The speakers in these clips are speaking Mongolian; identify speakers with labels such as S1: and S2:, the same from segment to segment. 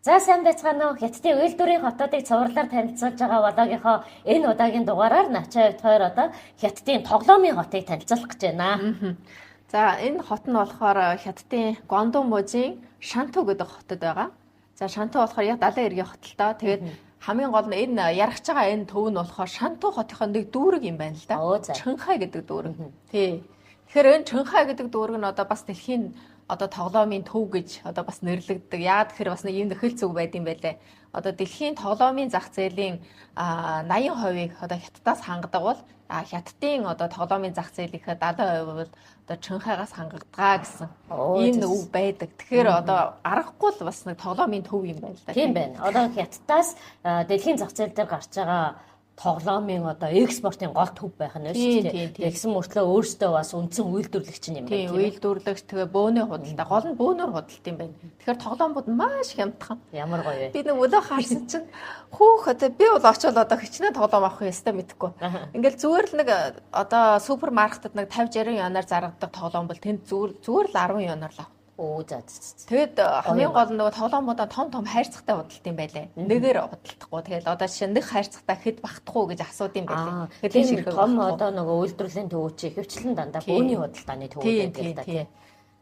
S1: За сайн байцгаана уу. Хятадын үйлдвэрийн хотуудыг цувралаар танилцуулж байгаа Вологийнхоо энэ удаагийн дугаараар Начаа хувьд хоёр одоо Хятадын тоглоомын хотыг танилцуулах гэж байна.
S2: За энэ хот нь болохоор Хятадын Гондон мужийн Шанту гэдэг хотод байгаа. За Шанту болохоор яг далайн эргийн хот л доо. Тэгээд хамгийн гол нь энэ ярахж байгаа энэ төв нь болохоор Шанту хотынхоо нэг дүүрэг юм байна л да. Чанхай гэдэг дүүрэг. Тий. Тэгэхээр энэ Чанхай гэдэг дүүрэг нь одоо бас дэлхийн одоо тоглоомын төв гэж одоо бас нэрлэгддэг. Яагаад гэхээр бас нэг юм нөхөл зүг байд юм байлээ. Одоо дэлхийн тоглоомын зах зээлийн 80%-ийг одоо Хятадаас хангадаг бол Хятадын одоо тоглоомын зах зээлийнхээ 70% бол одоо Чанхайгаас хангагдгаа гэсэн ийм нэг үг байдаг. Тэгэхээр одоо аргагүй л бас нэг тоглоомын төв юм байна л да.
S1: Тийм байна. Одоо Хятадаас дэлхийн зах зээл дээр гарч байгаа тоглоомын одоо экспортын гол төв байх нь шүү дээ. Тэгсэн мөртлөө өөртөө бас үндсэн үйлдвэрлэгч юм байна.
S2: Тийм, үйлдвэрлэгч тэгээ бөөний худалдаа, гол нь бөөнөр худалдаа юм байна. Тэгэхээр тоглоомууд маш хямдхан.
S1: Ямар гоё вэ?
S2: Би нэг өдөө харсан чинь хөөхөд би бол очиод одоо хичнээн тоглоом авах ёстой мэдэхгүй. Ингээл зүгээр л нэг одоо супермаркетад нэг 50-60 янаар заргадаг тоглоом бол тэнд зүгээр л 10 янаар л авах. Тэгээд хамгийн гол нь нөгөө тоглоомуудаа том хайрцагтай худалдаж юм байлээ. Нэгээр худалдахгүй. Тэгээд одоо жишээ нь нэг хайрцагтай хэд багтахгүй гэж асууд юм байлээ.
S1: Тэгээд том одоо нөгөө үйлдвэрлэлийн төвөч ихэвчлэн дандаа бөөний худалдааны төв гэдэг та тийм.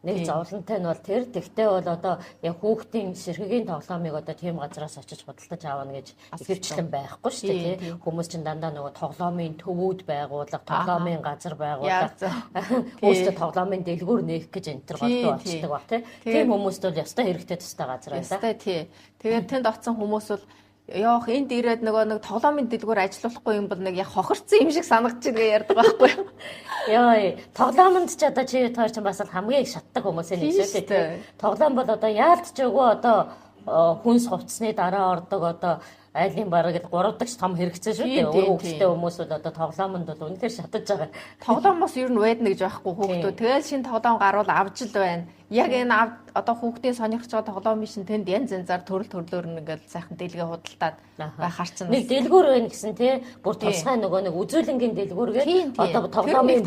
S1: Нэг зовлонтой нь бол тэр. Тэгтээ бол одоо яг хүүхдийн сэрхэгийн тоглоомыг одоо тийм газраас очиж худалдаж аавна гэж ихэвчлэн байхгүй шүү дээ тийм. Хүмүүс чинь дандаа нөгөө тоглоомын төвүүд байгуулах, тоглоомын газар байгуулах, өөрсдөө тоглоомын дэлгүүр нээх гэж энэ төр голдуу болчихдаг баг тийм. Тийм хүмүүст бол ястай хэрэгтэй тустай газар байна.
S2: Ястай тий. Тэгээд тэнд оцсон хүмүүс бол яах энд ирээд нөгөө нэг тоглоомын дэлгүүр ажиллахгүй юм бол нэг яг хохирцсан юм шиг санагдаж байгаа ярьдаг байхгүй юу?
S1: Яа, тоглоомонд ч одоо чи хоёр ч бас хамгийн их шатдаг хүмүүсээ нэг шүү дээ. Тоглоом бол одоо яалтч өгөө одоо хүнс хувцсны дараа ордог одоо айлын бараг 3 дахь том хэрэгцээ шүү дээ. Өөр хүүхдтэй хүмүүс бол одоо тоглоомонд бол үнэхээр шатаж байгаа.
S2: Тоглоомоос ер нь байдна гэж байхгүй хүүхдүүд. Тэгээд шинэ тоглоом гарвал авч л байна. Яг энэ одоо хүүхдийн сонирхож байгаа тоглоом шин тэнд янз янзаар төрлөөр ингээд сайхан дэлгээ худалдаад байх харцсан.
S1: Нэг дэлгүүр байна гэсэн тий. Бүр тусгай нөгөө нэг үзүүлэнгийн дэлгүүргээд одоо тоглоомын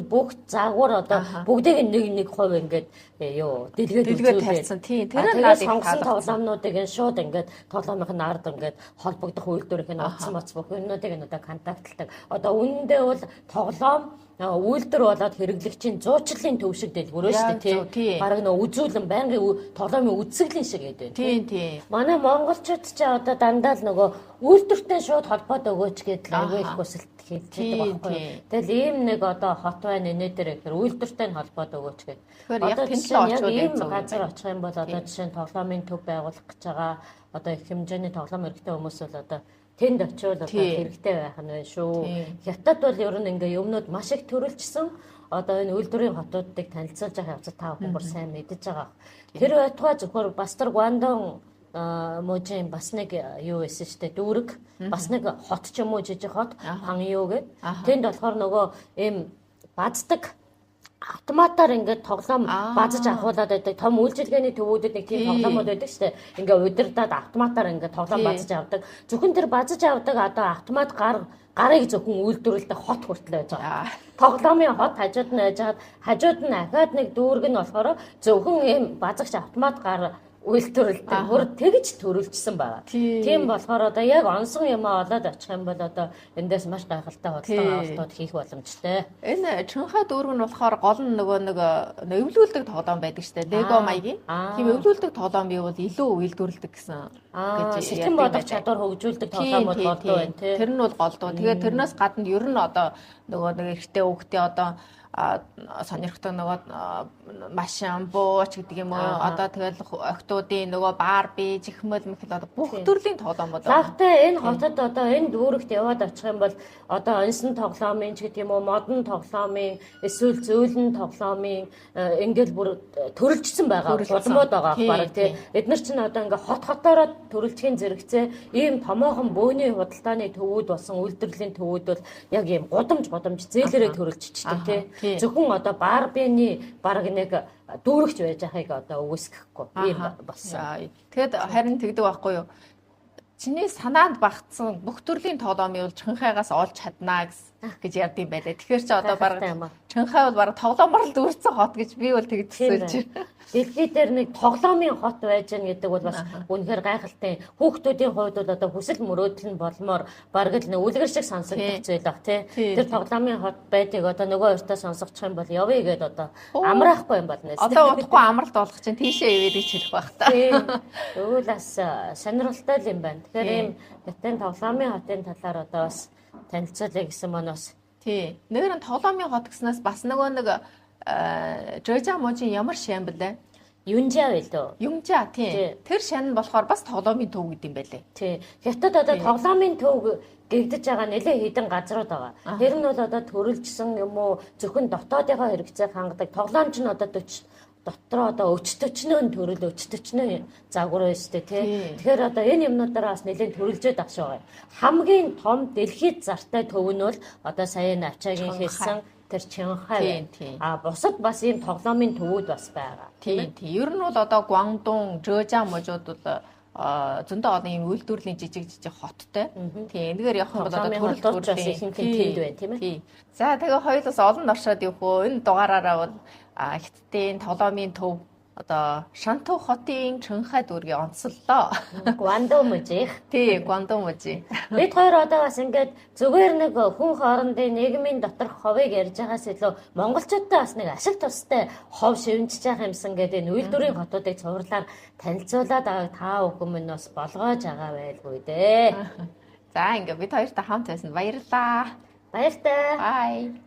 S1: бүх загвар одоо бүгдийг нэг хувь ингээд
S2: дэлгээд тавьсан. Тийм. Тэр нь
S1: надад сонгосон тоглоомнуудыг шууд ингээд тоглоомын ард ингээд холбогдох үйлдвэрийн утсан мац бүх юмнуудыг одоо контактлдаг. Одоо үүндээ бол тоглоом үйлдвэр болоод хэрэглэгчийн зуучлалын төв шиг дэлгүүрөө шүү дээ. Бараг нөө үзүүлэн байнгын тоглоомын үзэглийн шиг гэдэг.
S2: Тийм.
S1: Манай монголчууд ч одоо дандаа л нөгөө үйлдвэртэй шууд холбоод өгөөч гэдэг аягүй их хүсэлт хийдэг байхгүй. Тэгэл ийм нэг одоо хот байна нэ дээр гэхээр үйлдвэртэй нь холбоод өгөөч гэдэг.
S2: Тэгэхээр яг тэнд л очиод
S1: ийм газар очих юм бол одоо жишээ нь тоглоомын төв байгуулах гэж байгаа одоо их хэмжээний тоглоом хэрэгтэй хүмүүс бол одоо тэнд очиод одоо хэрэгтэй байх нь байна шүү. Хятад бол ер нь ингээ юмнууд маш их төрөлжсөн. Одоо энэ үйлдвэрийн хотуудыг танилцуулж байгаа явцад та бүхэн бүр сайн мэдэж байгаа. Тэр байтугай зөвхөн бас тэр Гуандон мужийн бас нэг юу байсан шүү дээ дүүрэг. Бас нэг хот ч юм уу жижиг хот Панью гэдэг. Тэнд болохоор нөгөө ийм баздаг автоматар ингээд тоглоом базж авахуулаад байдаг. Том үйлчилгээний төвүүдэд нэг тийм тоглоомод байдаг шүү дээ. Ингээ удирдаад автоматар ингээд тоглоом базж авдаг. Зөвхөн тэр базж авдаг одоо автомат гарыг зөвхөн үйлдвэрлэдэг хот хүртэл байж байгаа. Тоглоомын хот хажууд нь байж хаад хажууд нь ахаад нэг дүүрэг нь болохоор зөвхөн ийм базагч автомат гар үйлдвэрлэдэг. Бүр тэгж төрүүлжсэн байгаа. Тийм болохоор одоо яг онсон юм олоод очих юм бол одоо эндээс маш гайхалтай худалдан авалтууд хийх боломжтой.
S2: Энэ Чанхай дүүрэг нь болохоор гол нь нөгөө нэг эвлүүлдэг тоглоом байдаг шүү дээ. Лего маягийн. Тийм эвлүүлдэг тоглоом бий бол илүү үйлдвэрлэдэг гэсэн
S1: гэж сэтгэн бодох чадвар хөгжүүлдэг тоглоомууд болдоо байна тий.
S2: Тэр нь бол голдуу. Тэгээд тэрнээс гадна ер нь одоо нөгөө нэг ихтэй хүүхдээ одоо сонирхдаг нөгөө машин бууч гэдэг юм уу одоо тэгэл охтуудын нөгөө барби чихмэл мэхэл одоо бүх төрлийн тоглоомууд
S1: байна.Лагтай энэ хотод одоо энэ дүүрэгт яваад очих юм бол одоо онсон тоглоомын ч гэдэг юм уу модон тоглоомын эсвэл зөөлөн тоглоомын ингээл бүр төрөлжсөн байгаа гудамууд байгаа баг тий. Эдгээр чинь одоо ингээ хотоороо төрөлжхийн зэрэгцээ ийм томоохон бөөний худалдааны төвүүд болсон үйлдвэрлэлийн төвүүд бол яг ийм гудамж зээлээрээ төрөлжчихдэг тий. Зөвхөн одоо барбины бараг нэг дүүрэгч байж байгааг одоо үгүйсгэхгүй ийм болсон.
S2: Тэгэд харин тэгдэг байхгүй юу? Чиний санаанд багтсан бүх төрлийн тоглоомыг бол Чанхайгаас олж чаднаа гэсэн. гэж ярьд юм байлээ. Тэгэхээр чи одоо
S1: Гайхалтай юм аа.
S2: баг Шанхай бол баг тоглоомор л үрцэн хот гэж би бол тэгж төсөөлж байна.
S1: Дэлхий дээр нэг тоглоомын хот байж гэн гэдэг бол бас үнэхээр гайхалтай. Хүүхдүүдийн хувьд бол одоо хүсэл мөрөөдөл нь болмоор бараг л нэг үлгэр шиг сонсогдох зүйл баг тий. Тэр тоглоомын хот байдаг одоо нөгөө хоёртаа сонсогдох юм бол явъя гэд одоо амраахгүй юм болно.
S2: Одоо удахгүй амралт болох чинь тийшээ ивэрийг хэлэх байх та.
S1: Тийм. Өвөл бас сонирхолтой юм байна. Тэгэхээр ийм хятадын тоглоомын хотын талаар одоо бас танилцуулъя гэсэн маань бас
S2: Тий. Нэгэн тоглоомын хот гэснээс бас нөгөө нэг Жожа можийн ямар шин блэ?
S1: Юнжаа байлоо.
S2: Юмжаа тий. Тэр шин нь болохоор бас тоглоомын төв гэдэм байлээ.
S1: Тий. Хятад одоо тоглоомын төв гэгдэж байгаа нэлээд хэдэн газрууд байгаа. Тэр нь бол одоо төрөлжсөн юм уу зөвхөн дотоодынхоо хэрэгцээг хангадаг. Тоглоомч нь одоо дотроо одоо өчтөчнөө төрөл өчтөчнөө загвар байж тээ тий. Тэгэхээр одоо энэ юмнуудаараа бас нэлээд төрөлжөөд ах шиг байгаа. Хамгийн том дэлхийд зартай төв нь бол одоо сая Навчагийн хэлсэн тэр Чанхай. Бусад бас ийм тоглоомын төвүүд бас байгаа.
S2: Тийм. Ер нь бол одоо Гуандун, Жожа можууд бол зөндөө олон ийм үйлдвэрлэлийн жижиг хоттой. Тийм. Эндгээр явах юм бол одоо төрөл
S1: төрлийн ихэнх нь тэнд байна тийм ээ.
S2: За тэгээ хоёулаас олон оршоод явах уу. Энэ дугаараараа бол Хятадын тоглоомын төв одоо Шанту хотын Чанхай дүүргийн онцлоо.
S1: Гуандун мужих.
S2: Тий, Гуандун мужи.
S1: Бид хоёр одоо бас ингээд зүгээр нэг хүн хоорондын нийгмийн доторх ховыг ярьж байгаас илүү монголчуудтай бас нэг ашиг тустай хов шивнжиж байгаа юмсан гэдэг энэ үйлдвэрийн хотуудыг цувралаар танилцуулаад байгааг та бүхэн минь бас болгоож байгаа байлгүй дээ.
S2: За ингээд бид хоёртай хамт байсан баярлалаа.
S1: Баяртай.
S2: Bye.